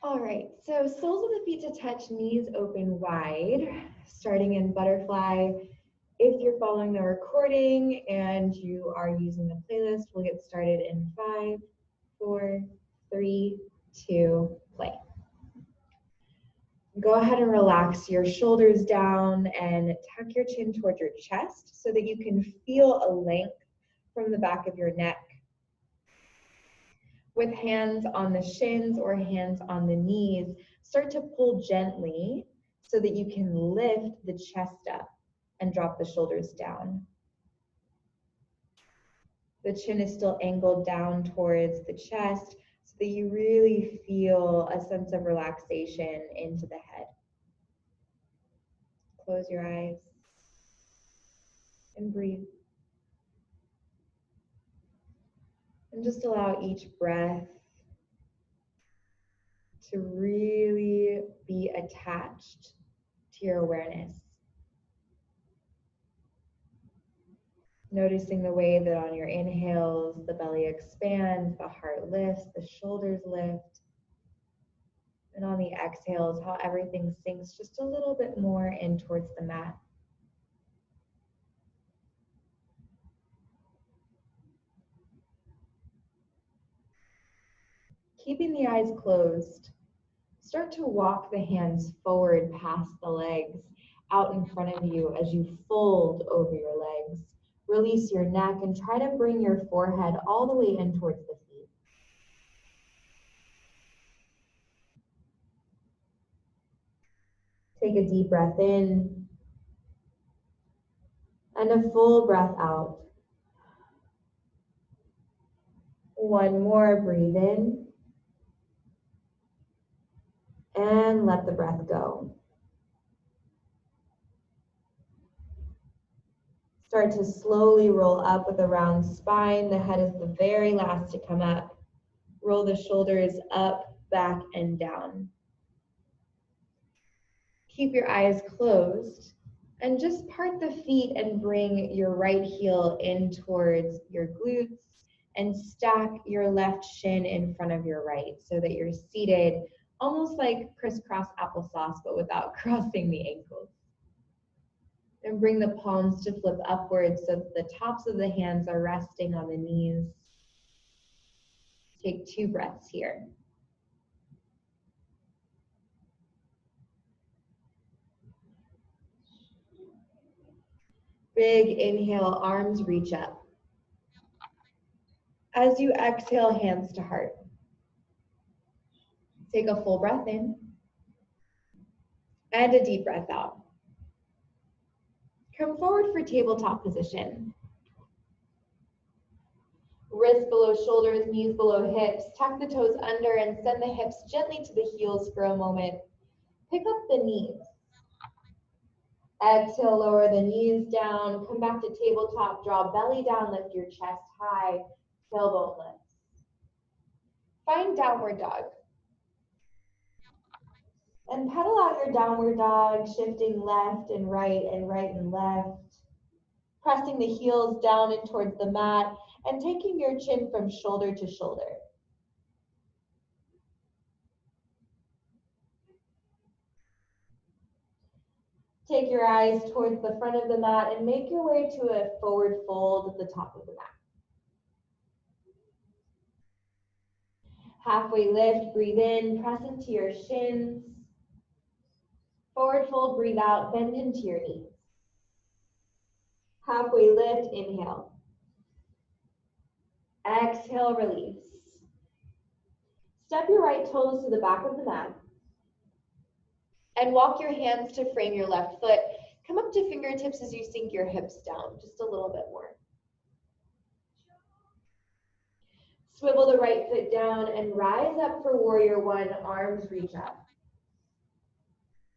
All right, so soles of the feet to touch, knees open wide, starting in butterfly. If you're following the recording and you are using the playlist, we'll get started in 5, 4, 3, 2, play. Go ahead and relax your shoulders down and tuck your chin toward your chest so that you can feel a length from the back of your neck. With hands on the shins or hands on the knees, start to pull gently so that you can lift the chest up and drop the shoulders down. The chin is still angled down towards the chest so that you really feel a sense of relaxation into the head. Close your eyes and breathe. And just allow each breath to really be attached to your awareness. Noticing the way that on your inhales, the belly expands, the heart lifts, the shoulders lift. And on the exhales, how everything sinks just a little bit more in towards the mat. Keeping the eyes closed, start to walk the hands forward past the legs, out in front of you as you fold over your legs. Release your neck and try to bring your forehead all the way in towards the feet. Take a deep breath in and a full breath out. One more, breathe in and let the breath go. Start to slowly roll up with a round spine. The head is the very last to come up. Roll the shoulders up, back, and down. Keep your eyes closed and just part the feet and bring your right heel in towards your glutes and stack your left shin in front of your right so that you're seated almost like crisscross applesauce but without crossing the ankles. And bring the palms to flip upwards so that the tops of the hands are resting on the knees. Take 2 breaths here. Big inhale, arms reach up. As you exhale, hands to heart. Take a full breath in and a deep breath out. Come forward for tabletop position. Wrists below shoulders, knees below hips. Tuck the toes under and send the hips gently to the heels for a moment. Pick up the knees. Exhale, lower the knees down. Come back to tabletop. Draw belly down, lift your chest high. Tailbone lifts. Find downward dog. And pedal out your downward dog, shifting left and right and left. Pressing the heels down and towards the mat and taking your chin from shoulder to shoulder. Take your eyes towards the front of the mat and make your way to a forward fold at the top of the mat. Halfway lift, breathe in, press into your shins. Forward fold, breathe out, bend into your knees. Halfway lift, inhale. Exhale, release. Step your right toes to the back of the mat. And walk your hands to frame your left foot. Come up to fingertips as you sink your hips down, just a little bit more. Swivel the right foot down and rise up for warrior one, arms reach up.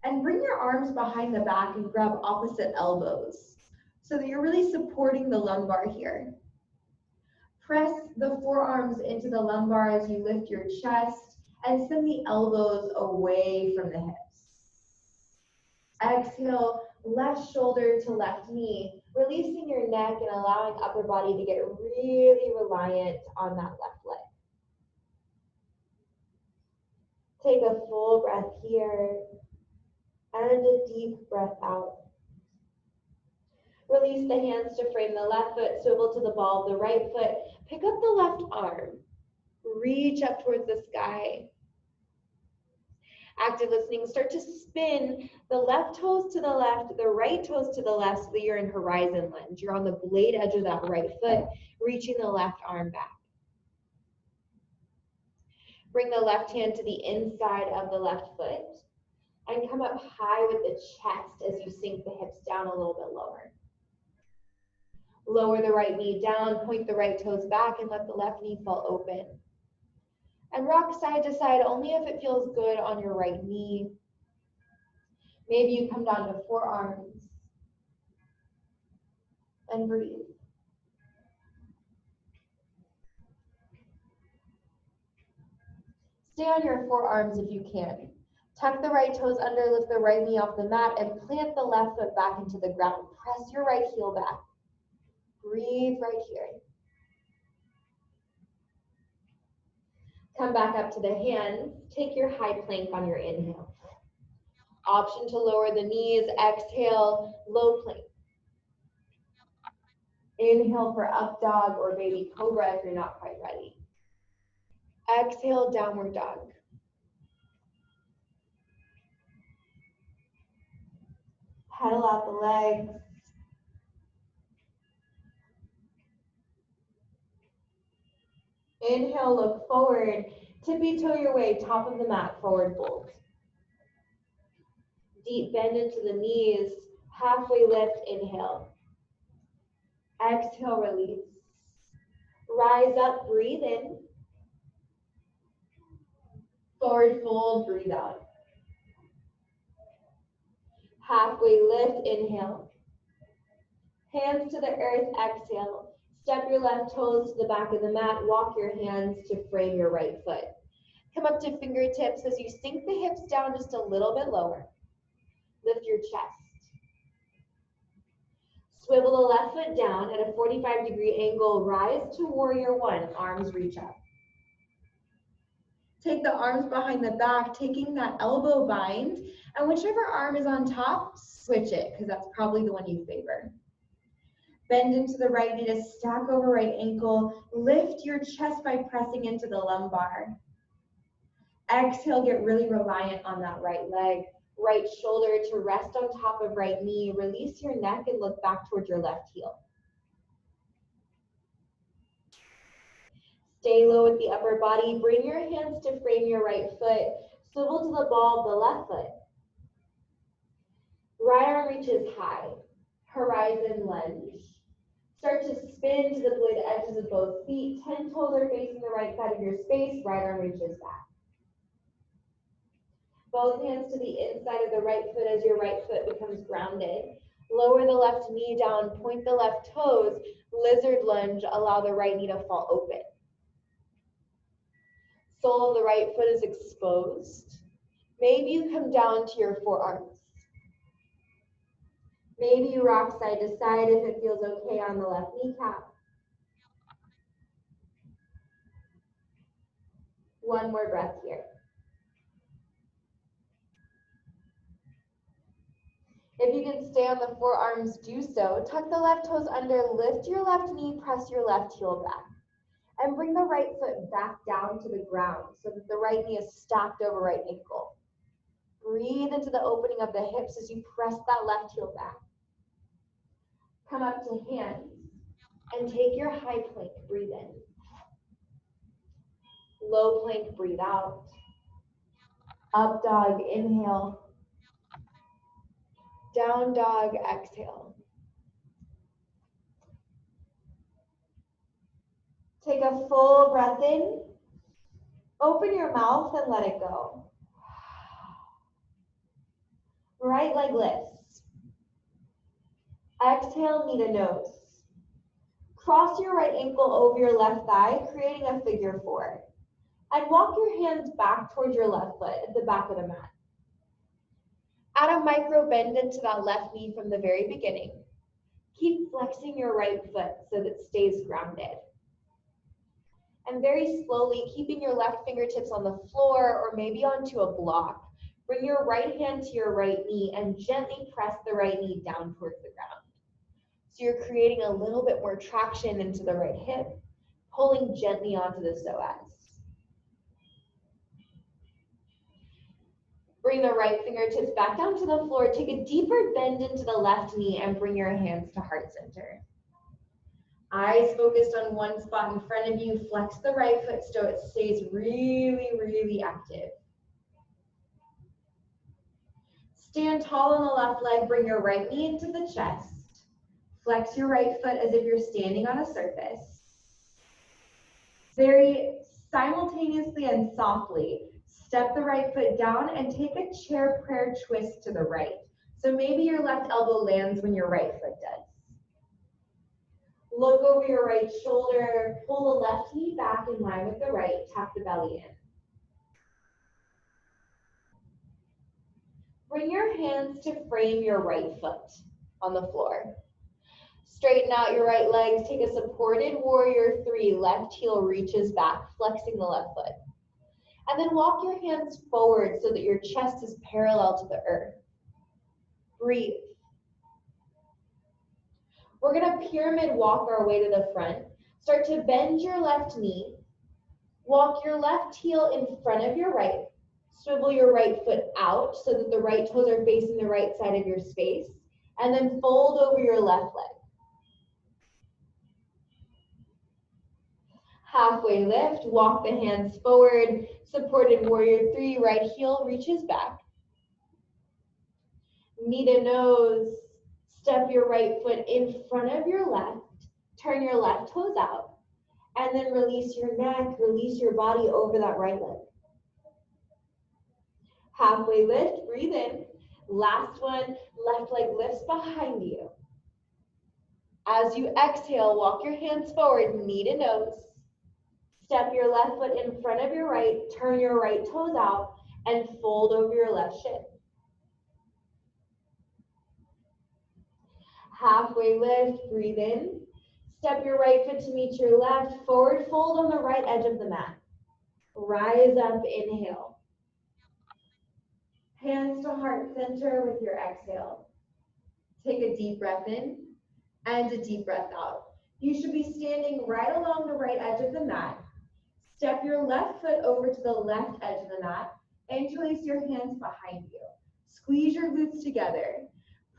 And bring your arms behind the back and grab opposite elbows so that you're really supporting the lumbar here. Press the forearms into the lumbar as you lift your chest and send the elbows away from the hips. Exhale, left shoulder to left knee. Releasing your neck and allowing upper body to get really reliant on that left leg. Take a full breath here and a deep breath out. Release the hands to frame the left foot, swivel to the ball of the right foot. Pick up the left arm. Reach up towards the sky. Active listening, start to spin the left toes to the left, the right toes to the left so that you're in horizon lunge. You're on the blade edge of that right foot, reaching the left arm back. Bring the left hand to the inside of the left foot and come up high with the chest as you sink the hips down a little bit lower. Lower the right knee down, point the right toes back, and let the left knee fall open. And rock side to side only if it feels good on your right knee. Maybe you come down to forearms and breathe. Stay on your forearms if you can. Tuck the right toes under, lift the right knee off the mat, and plant the left foot back into the ground. Press your right heel back. Breathe right here. Come back up to the hands. Take your high plank on your inhale. Option to lower the knees. Exhale, low plank. Inhale for up dog or baby cobra if you're not quite ready. Exhale, downward dog. Pedal out the legs. Inhale, look forward. Tippy toe your way, top of the mat, forward fold. Deep bend into the knees, halfway lift, inhale. Exhale, release. Rise up, breathe in. Forward fold, breathe out. Halfway lift, inhale. Hands to the earth, exhale. Step your left toes to the back of the mat. Walk your hands to frame your right foot. Come up to fingertips as you sink the hips down just a little bit lower. Lift your chest. Swivel the left foot down at a 45-degree angle. Rise to warrior one. Arms reach up. Take the arms behind the back, taking that elbow bind, and whichever arm is on top, switch it, because that's probably the one you favor. Bend into the right knee to stack over right ankle. Lift your chest by pressing into the lumbar. Exhale, get really reliant on that right leg. Right shoulder to rest on top of right knee. Release your neck and look back towards your left heel. Stay low with the upper body. Bring your hands to frame your right foot. Swivel to the ball of the left foot. Right arm reaches high. Horizon lunge. Start to spin to the blade edges of both feet. 10 toes are facing the right side of your space. Right arm reaches back. Both hands to the inside of the right foot as your right foot becomes grounded. Lower the left knee down. Point the left toes. Lizard lunge. Allow the right knee to fall open. Sole of the right foot is exposed. Maybe you come down to your forearms. Maybe you rock side to side if it feels okay on the left kneecap. One more breath here. If you can stay on the forearms, do so. Tuck the left toes under, lift your left knee, press your left heel back. And bring the right foot back down to the ground so that the right knee is stacked over right ankle. Breathe into the opening of the hips as you press that left heel back. Come up to hands and take your high plank, breathe in. Low plank, breathe out. Up dog, inhale. Down dog, exhale. Take a full breath in. Open your mouth and let it go. Right leg lifts. Exhale, knee to nose. Cross your right ankle over your left thigh, creating a figure four. And walk your hands back towards your left foot at the back of the mat. Add a micro bend into that left knee from the very beginning. Keep flexing your right foot so that it stays grounded. And very slowly, keeping your left fingertips on the floor or maybe onto a block, bring your right hand to your right knee and gently press the right knee down towards the ground. So you're creating a little bit more traction into the right hip, pulling gently onto the psoas. Bring the right fingertips back down to the floor. Take a deeper bend into the left knee and bring your hands to heart center. Eyes focused on one spot in front of you. Flex the right foot so it stays really, really active. Stand tall on the left leg. Bring your right knee into the chest. Flex your right foot as if you're standing on a surface. Very simultaneously and softly, step the right foot down and take a chair prayer twist to the right. So maybe your left elbow lands when your right foot does. Look over your right shoulder, pull the left knee back in line with the right, tap the belly in. Bring your hands to frame your right foot on the floor. Straighten out your right legs, take a supported warrior 3, left heel reaches back, flexing the left foot. And then walk your hands forward so that your chest is parallel to the earth. Breathe. We're gonna pyramid walk our way to the front. Start to bend your left knee. Walk your left heel in front of your right. Swivel your right foot out so that the right toes are facing the right side of your space. And then fold over your left leg. Halfway lift, walk the hands forward. Supported warrior 3, right heel reaches back. Knee to nose. Step your right foot in front of your left, turn your left toes out, and then release your neck, release your body over that right leg. Halfway lift, breathe in. Last one, left leg lifts behind you. As you exhale, walk your hands forward, knee to nose. Step your left foot in front of your right, turn your right toes out, and fold over your left shin. Halfway lift, breathe in. Step your right foot to meet your left, forward fold on the right edge of the mat. Rise up, inhale. Hands to heart center with your exhale. Take a deep breath in and a deep breath out. You should be standing right along the right edge of the mat. Step your left foot over to the left edge of the mat. Interlace your hands behind you. Squeeze your glutes together.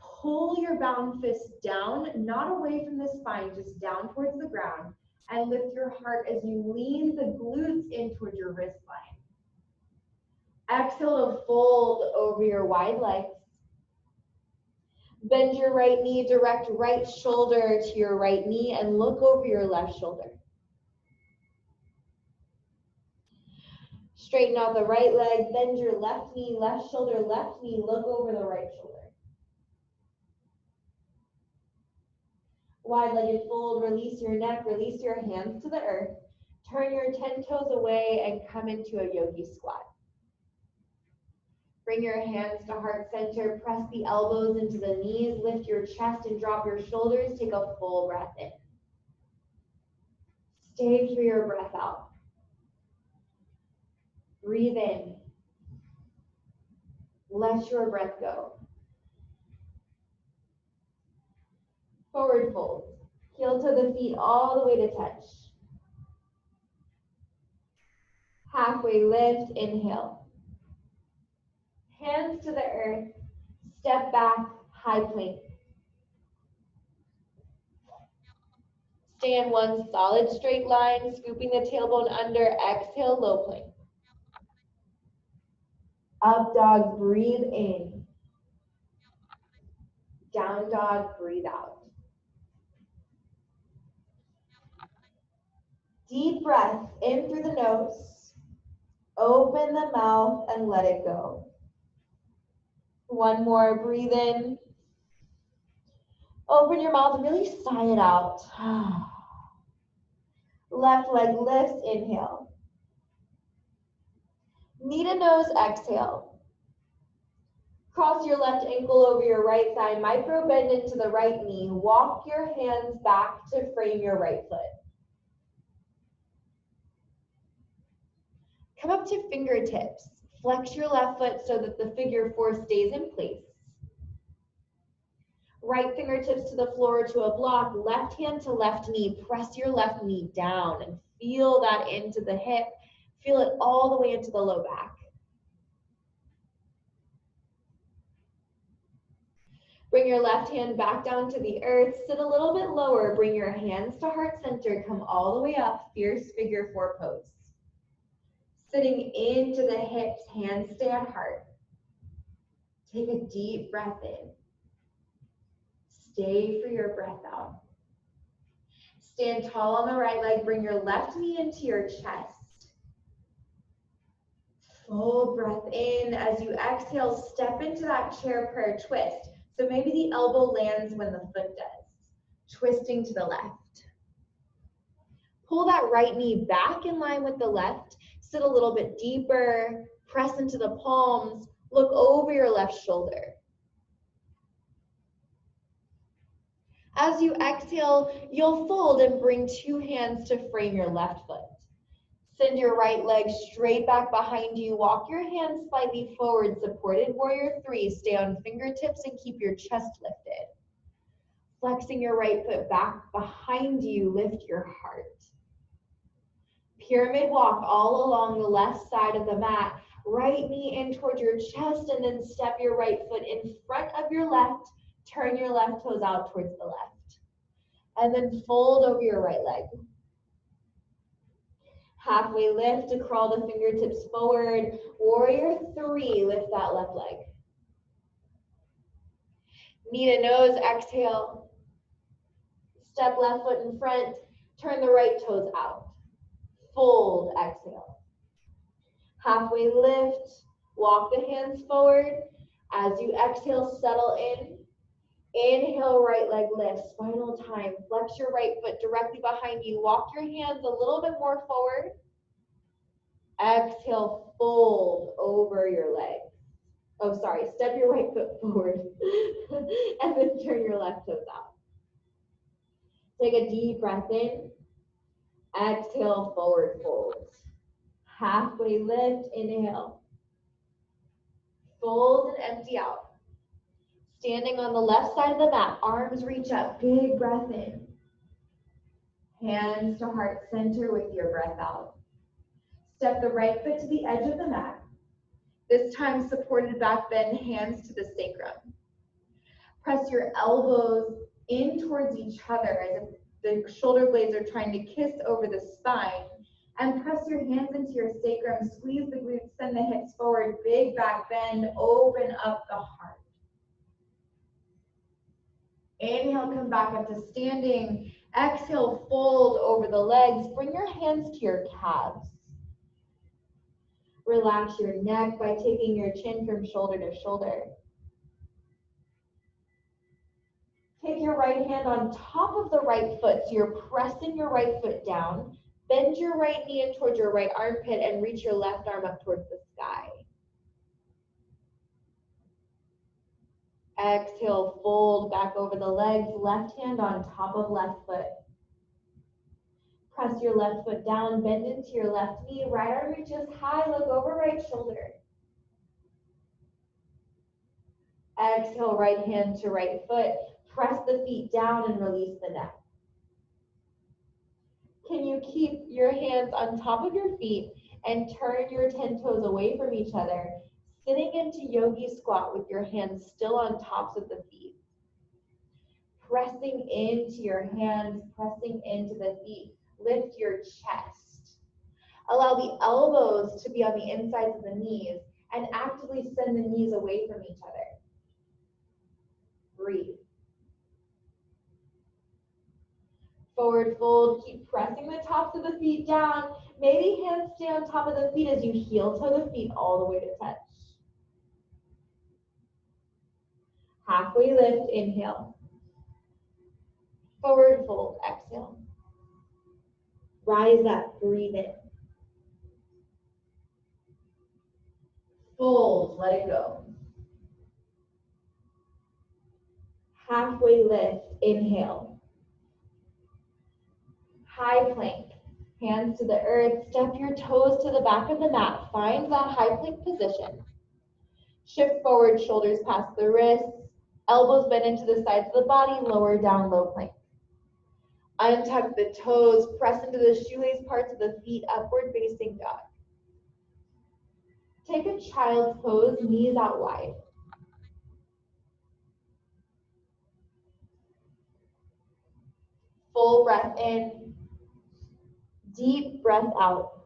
Pull your bound fist down, not away from the spine, just down towards the ground, and lift your heart as you lean the glutes in towards your wrist line. Exhale to fold over your wide legs. Bend your right knee, direct right shoulder to your right knee, and look over your left shoulder. Straighten out the right leg, bend your left knee, left shoulder, left knee, look over the right shoulder. Wide-legged fold, release your neck, release your hands to the earth. Turn your 10 toes away and come into a yogi squat. Bring your hands to heart center, press the elbows into the knees, lift your chest and drop your shoulders. Take a full breath in. Stay for your breath out. Breathe in. Let your breath go. Forward fold. Heel to the feet all the way to touch. Halfway lift, inhale. Hands to the earth. Step back, high plank. Stay in one solid straight line, scooping the tailbone under. Exhale, low plank. Up dog, breathe in. Down dog, breathe out. Deep breath in through the nose. Open the mouth and let it go. One more, breathe in. Open your mouth, really sigh it out. Left leg lifts, inhale. Knee to nose, exhale. Cross your left ankle over your right thigh, micro bend into the right knee. Walk your hands back to frame your right foot. Come up to fingertips. Flex your left foot so that the figure four stays in place. Right fingertips to the floor to a block, left hand to left knee. Press your left knee down and feel that into the hip. Feel it all the way into the low back. Bring your left hand back down to the earth. Sit a little bit lower. Bring your hands to heart center. Come all the way up. Fierce figure four pose. Sitting into the hips, hands stay at heart. Take a deep breath in. Stay for your breath out. Stand tall on the right leg. Bring your left knee into your chest. Full breath in. As you exhale, step into that chair prayer twist. So maybe the elbow lands when the foot does. Twisting to the left. Pull that right knee back in line with the left. Sit a little bit deeper. Press into the palms. Look over your left shoulder. As you exhale, you'll fold and bring two hands to frame your left foot. Send your right leg straight back behind you. Walk your hands slightly forward, supported warrior three. Stay on fingertips and keep your chest lifted. Flexing your right foot back behind you, lift your heart. Pyramid walk all along the left side of the mat. Right knee in toward your chest and then step your right foot in front of your left. Turn your left toes out towards the left. And then fold over your right leg. Halfway lift to crawl the fingertips forward. Warrior three, lift that left leg. Knee to nose, exhale. Step left foot in front. Turn the right toes out. Fold, exhale. Halfway lift. Walk the hands forward. As you exhale, settle in. Inhale, right leg lifts. Final time. Flex your right foot directly behind you. Walk your hands a little bit more forward. Exhale, fold over your leg. Oh, sorry. Step your right foot forward. And then turn your left toes out. Take a deep breath in. Exhale, forward fold. Halfway lift, inhale. Fold and empty out. Standing on the left side of the mat, arms reach up, big breath in. Hands to heart center with your breath out. Step the right foot to the edge of the mat. This time supported back bend, hands to the sacrum. Press your elbows in towards each other as if the shoulder blades are trying to kiss over the spine. And press your hands into your sacrum, squeeze the glutes, send the hips forward, big back bend, open up the heart. Inhale, come back up to standing. Exhale, fold over the legs. Bring your hands to your calves. Relax your neck by taking your chin from shoulder to shoulder. Take your right hand on top of the right foot, so you're pressing your right foot down. Bend your right knee in towards your right armpit and reach your left arm up towards the sky. Exhale, fold back over the legs, left hand on top of left foot. Press your left foot down, bend into your left knee, right arm reaches high, look over right shoulder. Exhale, right hand to right foot. Press the feet down and release the neck. Can you keep your hands on top of your feet and turn your 10 toes away from each other, sitting into yogi squat with your hands still on tops of the feet. Pressing into your hands, pressing into the feet. Lift your chest. Allow the elbows to be on the insides of the knees and actively send the knees away from each other. Breathe. Forward fold, keep pressing the tops of the feet down. Maybe hands stay on top of the feet as you heel toe the feet all the way to touch. Halfway lift, inhale. Forward fold, exhale. Rise up, breathe in. Fold, let it go. Halfway lift, inhale. High plank, hands to the earth, step your toes to the back of the mat. Find that high plank position. Shift forward, shoulders past the wrists, elbows bend into the sides of the body, lower down, low plank. Untuck the toes, press into the shoelace parts of the feet, upward facing dog. Take a child's pose, knees out wide. Full breath in, deep breath out.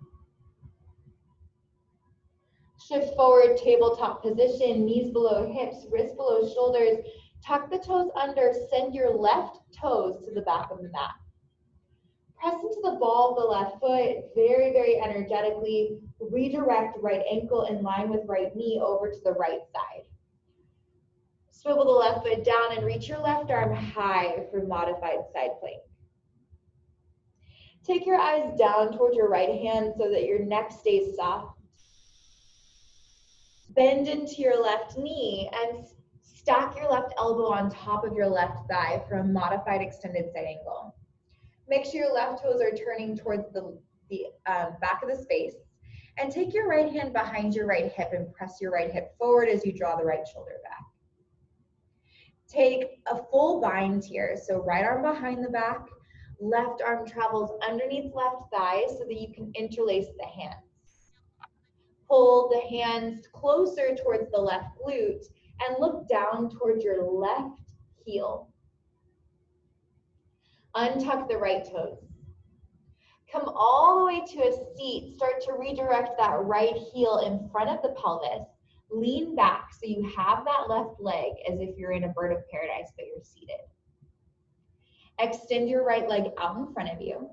Shift forward, tabletop position, knees below hips, wrists below shoulders. Tuck the toes under, send your left toes to the back of the mat. Press into the ball of the left foot, very, very energetically. Redirect right ankle in line with right knee over to the right side. Swivel the left foot down and reach your left arm high for modified side plank. Take your eyes down towards your right hand so that your neck stays soft. Bend into your left knee and stack your left elbow on top of your left thigh for a modified extended side angle. Make sure your left toes are turning towards the back of the space. And take your right hand behind your right hip and press your right hip forward as you draw the right shoulder back. Take a full bind here. So right arm behind the back, left arm travels underneath left thigh so that you can interlace the hands. Pull the hands closer towards the left glute and look down towards your left heel. Untuck the right toes. Come all the way to a seat. Start to redirect that right heel in front of the pelvis. Lean back so you have that left leg as if you're in a bird of paradise, but you're seated. Extend your right leg out in front of you.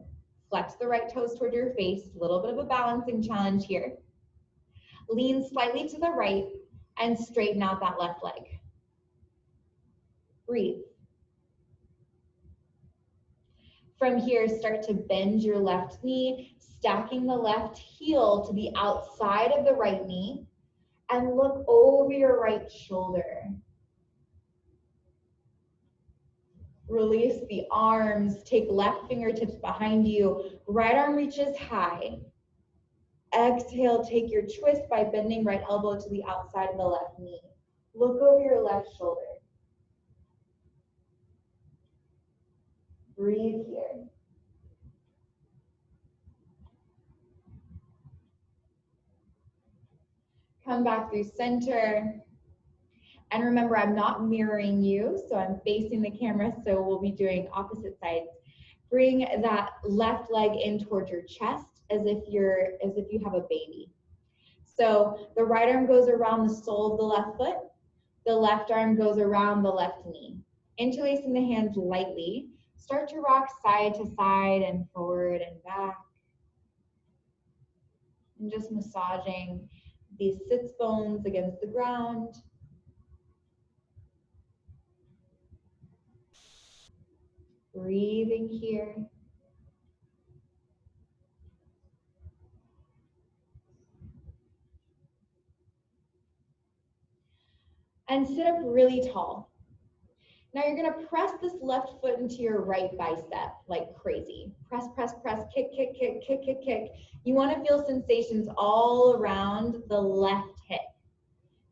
Flex the right toes toward your face. A little bit of a balancing challenge here. Lean slightly to the right and straighten out that left leg. Breathe. From here, start to bend your left knee, stacking the left heel to the outside of the right knee, and look over your right shoulder. Release the arms, take left fingertips behind you, right arm reaches high. Exhale, take your twist by bending right elbow to the outside of the left knee. Look over your left shoulder. Breathe here. Come back through center. And remember, I'm not mirroring you, so I'm facing the camera, so we'll be doing opposite sides. Bring that left leg in towards your chest as if you have a baby. So the right arm goes around the sole of the left foot. The left arm goes around the left knee. Interlacing the hands lightly. Start to rock side to side and forward and back. And just massaging these sits bones against the ground. Breathing here. And sit up really tall. Now you're gonna press this left foot into your right bicep like crazy. Press, press, press, kick, kick, kick, kick, kick, kick. You wanna feel sensations all around the left hip.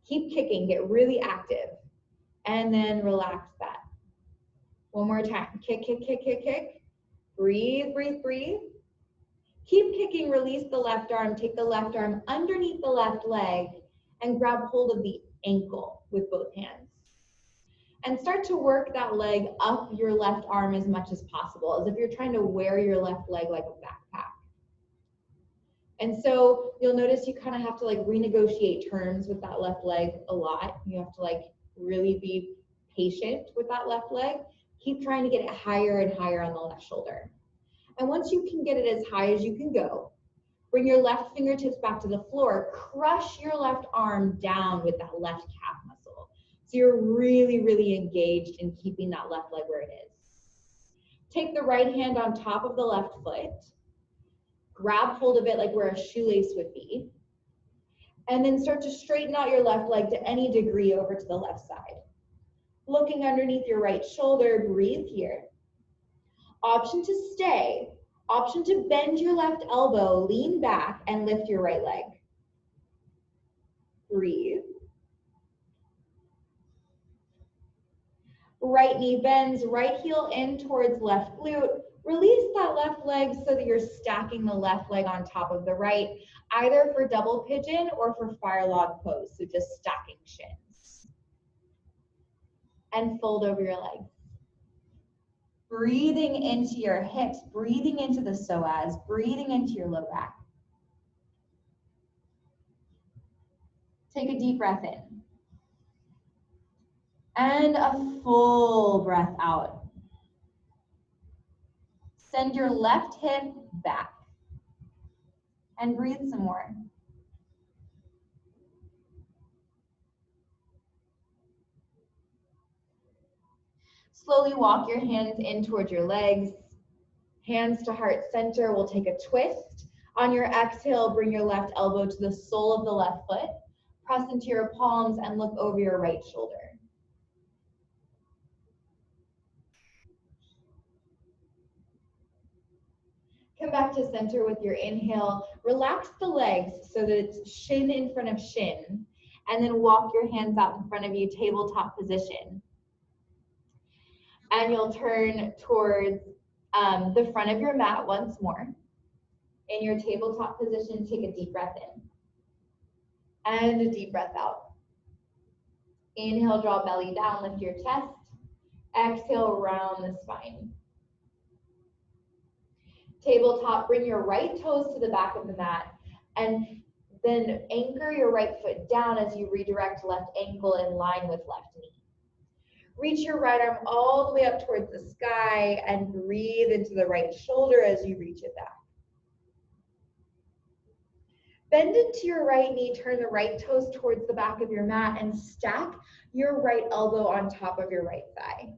Keep kicking, get really active. And then relax that. One more time, kick, kick, kick, kick, kick. Breathe, breathe, breathe. Keep kicking, release the left arm, take the left arm underneath the left leg and grab hold of the ankle with both hands. And start to work that leg up your left arm as much as possible, as if you're trying to wear your left leg like a backpack. And so you'll notice you kind of have to like renegotiate terms with that left leg a lot. You have to like really be patient with that left leg. Keep trying to get it higher and higher on the left shoulder. And once you can get it as high as you can go, bring your left fingertips back to the floor. Crush your left arm down with that left calf muscle. So you're really, really engaged in keeping that left leg where it is. Take the right hand on top of the left foot. Grab hold of it like where a shoelace would be. And then start to straighten out your left leg to any degree over to the left side. Looking underneath your right shoulder, breathe here. Option to stay. Option to bend your left elbow, lean back, and lift your right leg. Breathe. Right knee bends, right heel in towards left glute. Release that left leg so that you're stacking the left leg on top of the right, either for double pigeon or for fire log pose, so just stacking shins. And fold over your legs. Breathing into your hips, breathing into the psoas, breathing into your low back. Take a deep breath in. And a full breath out. Send your left hip back. And breathe some more. Slowly walk your hands in towards your legs. Hands to heart center. We'll take a twist. On your exhale, bring your left elbow to the sole of the left foot. Press into your palms and look over your right shoulder. Come back to center with your inhale. Relax the legs so that it's shin in front of shin. And then walk your hands out in front of you, tabletop position. And you'll turn towards the front of your mat once more. In your tabletop position, take a deep breath in. And a deep breath out. Inhale, draw belly down, lift your chest. Exhale, round the spine. Tabletop, bring your right toes to the back of the mat and then anchor your right foot down as you redirect left ankle in line with left knee. Reach your right arm all the way up towards the sky and breathe into the right shoulder as you reach it back. Bend into your right knee, turn the right toes towards the back of your mat and stack your right elbow on top of your right thigh.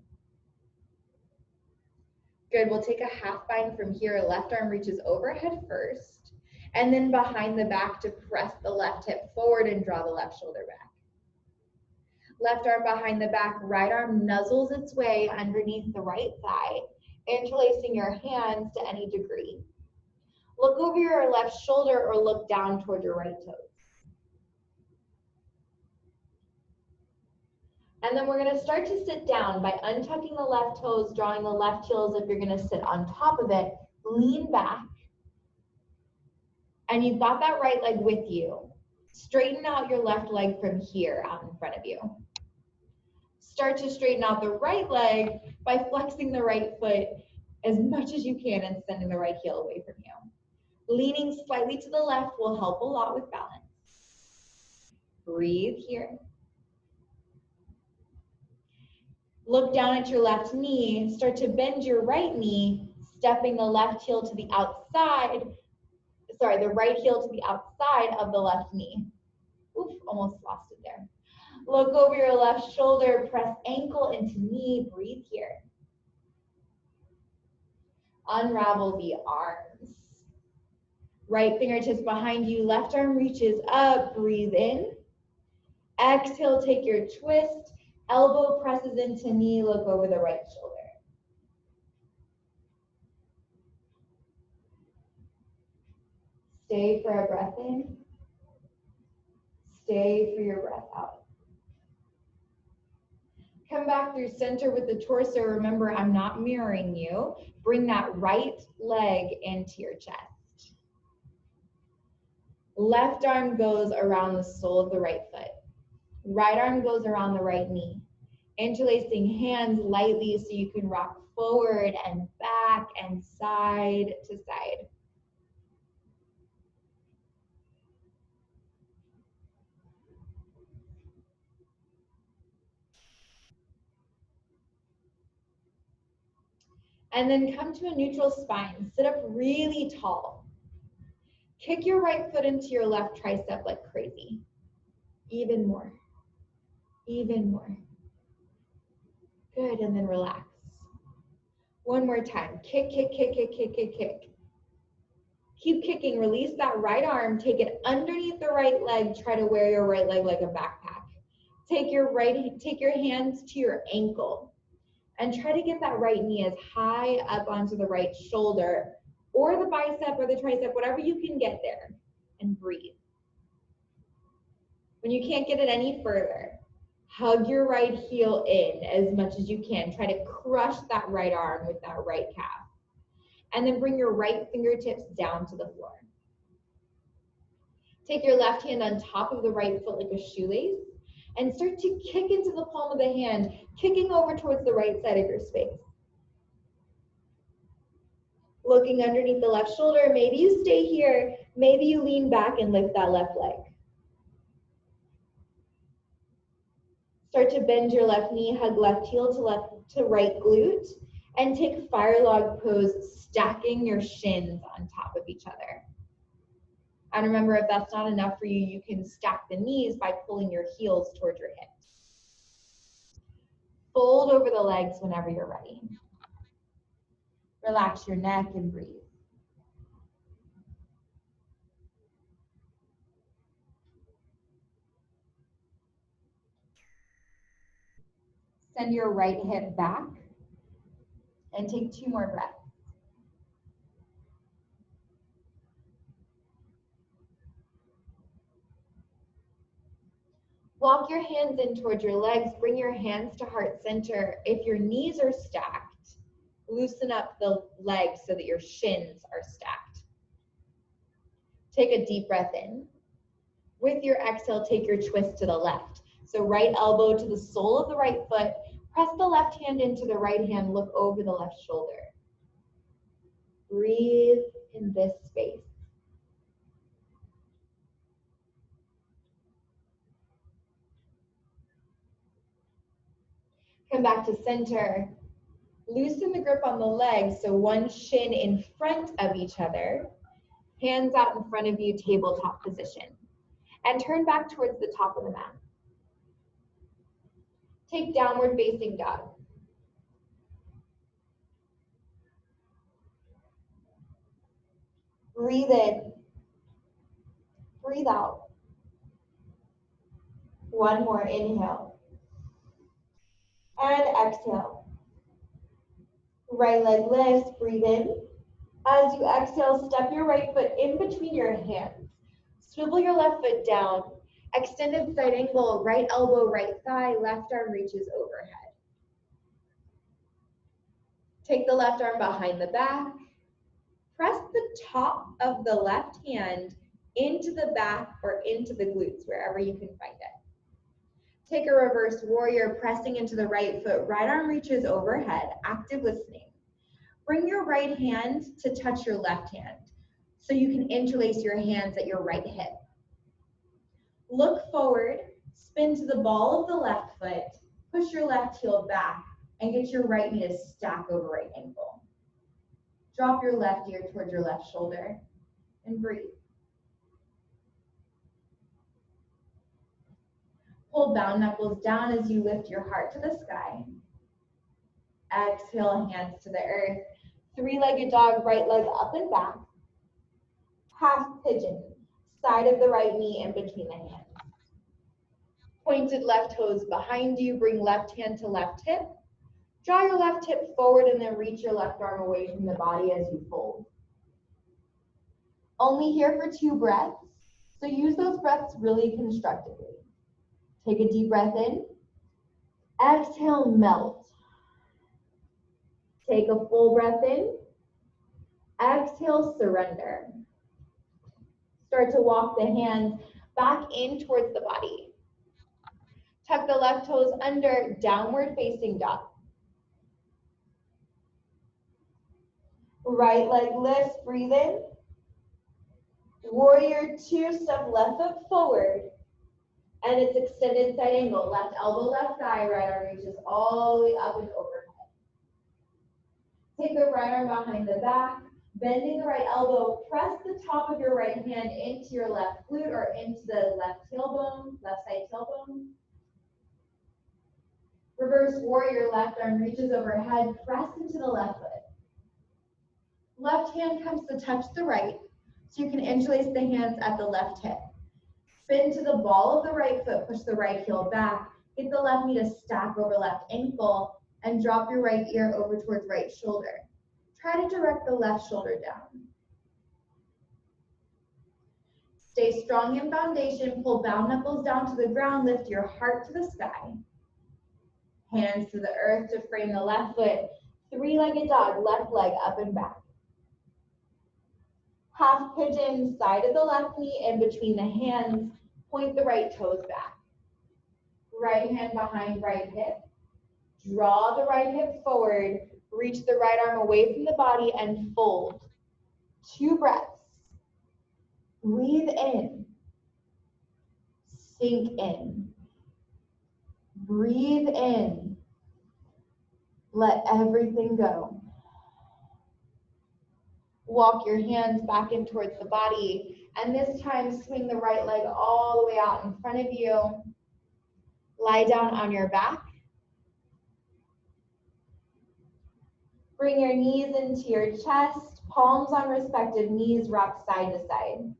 Good, we'll take a half bind from here. Left arm reaches overhead first, and then behind the back to press the left hip forward and draw the left shoulder back. Left arm behind the back, right arm nuzzles its way underneath the right thigh, interlacing your hands to any degree. Look over your left shoulder or look down toward your right toes. And then we're going to start to sit down by untucking the left toes, drawing the left heel as if you're going to sit on top of it. Lean back. And you've got that right leg with you. Straighten out your left leg from here out in front of you. Start to straighten out the right leg by flexing the right foot as much as you can and sending the right heel away from you. Leaning slightly to the left will help a lot with balance. Breathe here. Look down at your left knee, start to bend your right knee, stepping the left heel to the outside, the right heel to the outside of the left knee. Oof, almost lost it there. Look over your left shoulder, press ankle into knee, breathe here. Unravel the arms. Right fingertips behind you, left arm reaches up, breathe in. Exhale, take your twist. Elbow presses into knee, look over the right shoulder. Stay for a breath in. Stay for your breath out. Come back through center with the torso. Remember, I'm not mirroring you. Bring that right leg into your chest. Left arm goes around the sole of the right foot. Right arm goes around the right knee. Interlacing hands lightly so you can rock forward and back and side to side. And then come to a neutral spine. Sit up really tall. Kick your right foot into your left tricep like crazy. Even more. Even more. Good, and then relax. One more time. Kick, kick, kick, kick, kick, kick, kick. Keep kicking. Release that right arm. Take it underneath the right leg. Try to wear your right leg like a backpack. Take your hands to your ankle and try to get that right knee as high up onto the right shoulder or the bicep or the tricep, whatever you can get there, and breathe. When you can't get it any further, hug your right heel in as much as you can. Try to crush that right arm with that right calf. And then bring your right fingertips down to the floor. Take your left hand on top of the right foot like a shoelace and start to kick into the palm of the hand, kicking over towards the right side of your space. Looking underneath the left shoulder, maybe you stay here, maybe you lean back and lift that left leg. Start to bend your left knee, hug left heel to right glute, and take fire log pose, stacking your shins on top of each other. And remember, if that's not enough for you, you can stack the knees by pulling your heels towards your hips. Fold over the legs whenever you're ready. Relax your neck and breathe. Send your right hip back and take 2 more breaths. Walk your hands in towards your legs. Bring your hands to heart center. If your knees are stacked, loosen up the legs so that your shins are stacked. Take a deep breath in. With your exhale, take your twist to the left. So right elbow to the sole of the right foot. Press the left hand into the right hand. Look over the left shoulder. Breathe in this space. Come back to center. Loosen the grip on the legs, so one shin in front of each other. Hands out in front of you, tabletop position. And turn back towards the top of the mat. Take downward facing dog. Breathe in. Breathe out. One more inhale. And exhale. Right leg lifts, breathe in. As you exhale, step your right foot in between your hands. Swivel your left foot down. Extended side angle, right elbow, right thigh, left arm reaches overhead. Take the left arm behind the back. Press the top of the left hand into the back or into the glutes, wherever you can find it. Take a reverse warrior, pressing into the right foot. Right arm reaches overhead, active listening. Bring your right hand to touch your left hand so you can interlace your hands at your right hip. Look forward, spin to the ball of the left foot, push your left heel back, and get your right knee to stack over right ankle. Drop your left ear towards your left shoulder and breathe. Pull bound knuckles down as you lift your heart to the sky. Exhale, hands to the earth. 3-legged dog, right leg up and back. Half pigeon, side of the right knee in between the hands. Pointed left toes behind you, bring left hand to left hip. Draw your left hip forward and then reach your left arm away from the body as you fold. Only here for 2 breaths, so use those breaths really constructively. Take a deep breath in. Exhale, melt. Take a full breath in. Exhale, surrender. Start to walk the hands back in towards the body. Tuck the left toes under, downward facing dog. Right leg lifts, breathe in. Warrior 2, step left foot forward. And it's extended side angle. Left elbow, left thigh, right arm reaches all the way up and overhead. Take the right arm behind the back, bending the right elbow. Press the top of your right hand into your left glute or into the left tailbone, left side tailbone. Reverse warrior, left arm reaches overhead. Press into the left foot. Left hand comes to touch the right, so you can interlace the hands at the left hip. Spin to the ball of the right foot, push the right heel back. Get the left knee to stack over left ankle and drop your right ear over towards right shoulder. Try to direct the left shoulder down. Stay strong in foundation, pull bound knuckles down to the ground, lift your heart to the sky. Hands to the earth to frame the left foot, three-legged dog, left leg up and back. Half pigeon, side of the left knee in between the hands, point the right toes back. Right hand behind right hip. Draw the right hip forward, reach the right arm away from the body and fold. 2 breaths. Breathe in. Sink in. Breathe in. Let everything go. Walk your hands back in towards the body, and this time swing the right leg all the way out in front of you. Lie down on your back. Bring your knees into your chest, palms on respective knees, rock side to side.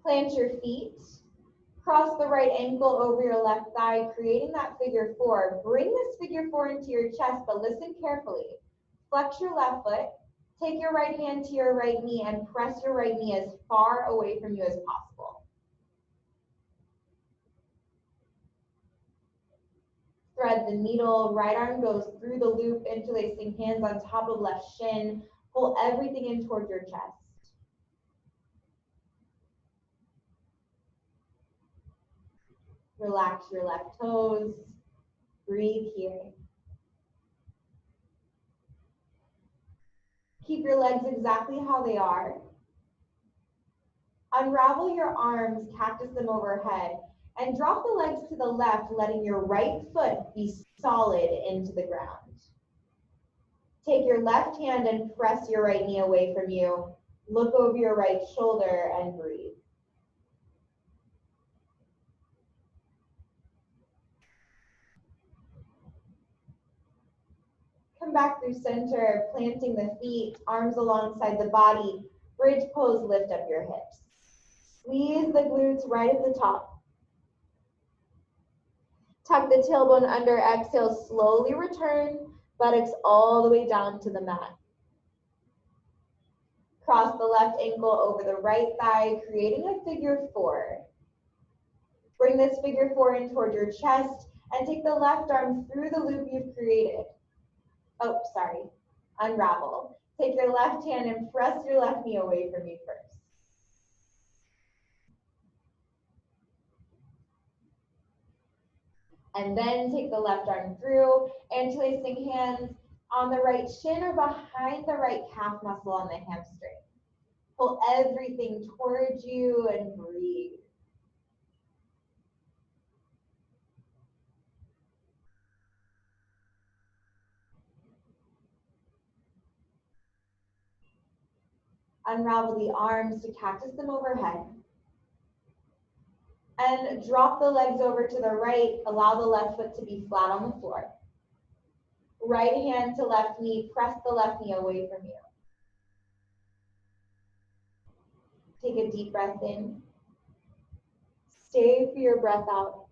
Plant your feet. Cross the right ankle over your left thigh, creating that figure 4. Bring this figure 4 into your chest, but listen carefully. Flex your left foot. Take your right hand to your right knee and press your right knee as far away from you as possible. Thread the needle. Right arm goes through the loop, interlacing hands on top of left shin. Pull everything in towards your chest. Relax your left toes. Breathe here. Keep your legs exactly how they are. Unravel your arms, cactus them overhead, and drop the legs to the left, letting your right foot be solid into the ground. Take your left hand and press your right knee away from you. Look over your right shoulder and breathe. Come back through center, planting the feet, arms alongside the body. Bridge pose, lift up your hips. Squeeze the glutes right at the top. Tuck the tailbone under, exhale, slowly return, buttocks all the way down to the mat. Cross the left ankle over the right thigh, creating a figure 4. Bring this figure 4 in toward your chest and take the left arm through the loop you've created. Oh, sorry, unravel. Take your left hand and press your left knee away from you first. And then take the left arm through, interlacing hands on the right shin or behind the right calf muscle on the hamstring. Pull everything towards you and breathe. Unravel the arms to cactus them overhead. And drop the legs over to the right. Allow the left foot to be flat on the floor. Right hand to left knee. Press the left knee away from you. Take a deep breath in. Stay for your breath out.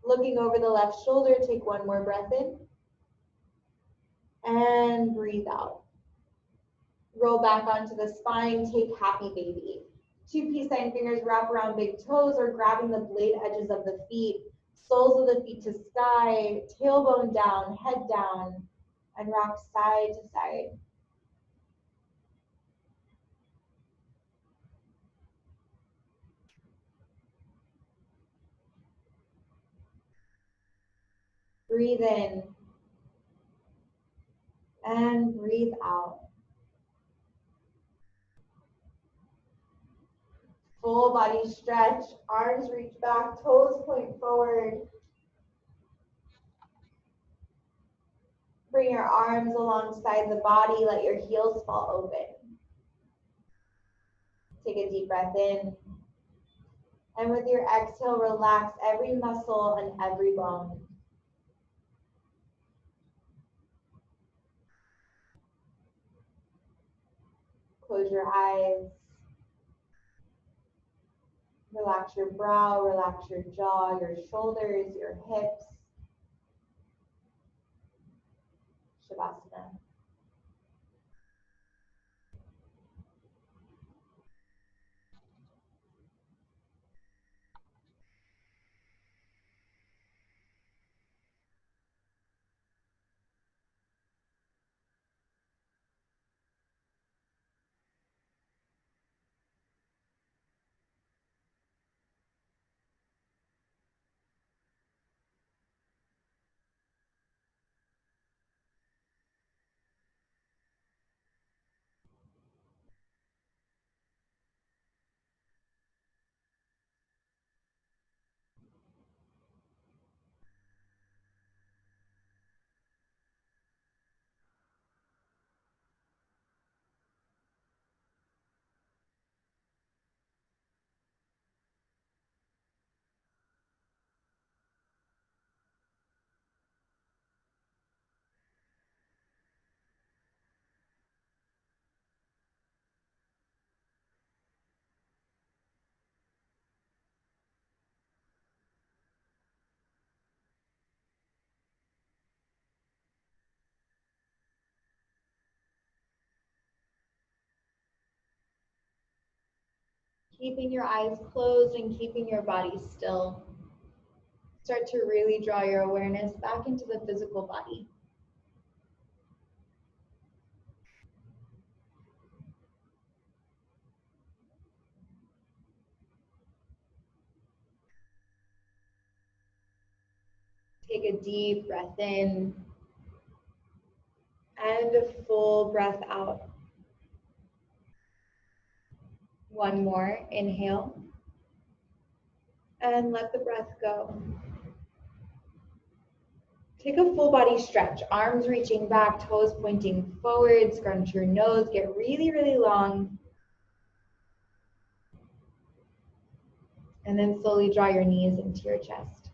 Looking over the left shoulder, take one more breath in. And breathe out. Roll back onto the spine, take happy baby. 2 peace sign fingers wrap around big toes or grabbing the blade edges of the feet, soles of the feet to sky, tailbone down, head down, and rock side to side. Breathe in and breathe out. Full body stretch, arms reach back, toes point forward. Bring your arms alongside the body, let your heels fall open. Take a deep breath in. And with your exhale, relax every muscle and every bone. Close your eyes. Relax your brow, relax your jaw, your shoulders, your hips. Shavasana. Keeping your eyes closed and keeping your body still. Start to really draw your awareness back into the physical body. Take a deep breath in and a full breath out. One more, inhale, and let the breath go. Take a full body stretch, arms reaching back, toes pointing forward, scrunch your nose, get really, really long. And then slowly draw your knees into your chest.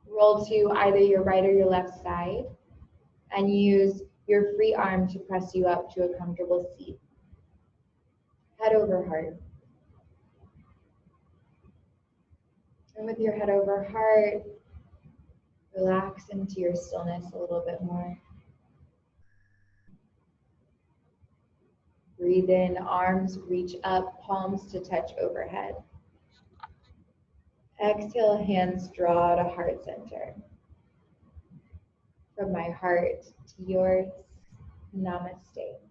Roll to either your right or your left side and use your free arm to press you up to a comfortable seat. Head over heart. And with your head over heart, relax into your stillness a little bit more. Breathe in, arms reach up, palms to touch overhead. Exhale, hands draw to heart center. From my heart to yours, namaste.